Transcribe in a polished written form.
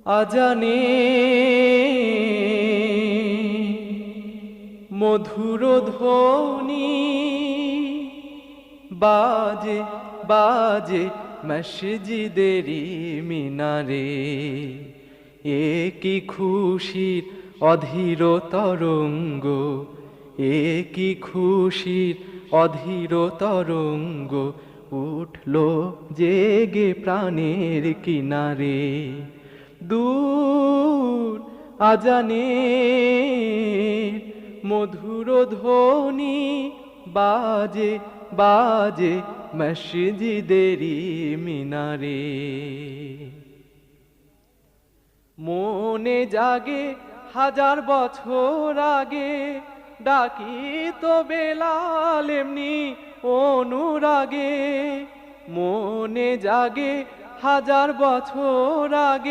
আজানে মধুর ধ্বনি বাজে বাজে মসজিদেরি মিনারে, এ কি খুশির অধীর তরঙ্গ, এ কি খুশির অধীর তরঙ্গ, উঠলো জেগে প্রাণের কিনারে। দূর আজানে মধুর ধ্বনি বাজে বাজে মসজিদেরি মিনারে। মনে জাগে হাজার বছর আগে, ডাকিত বেলাল এমনি অনুরাগে। মনে জাগে হাজার বছর আগে।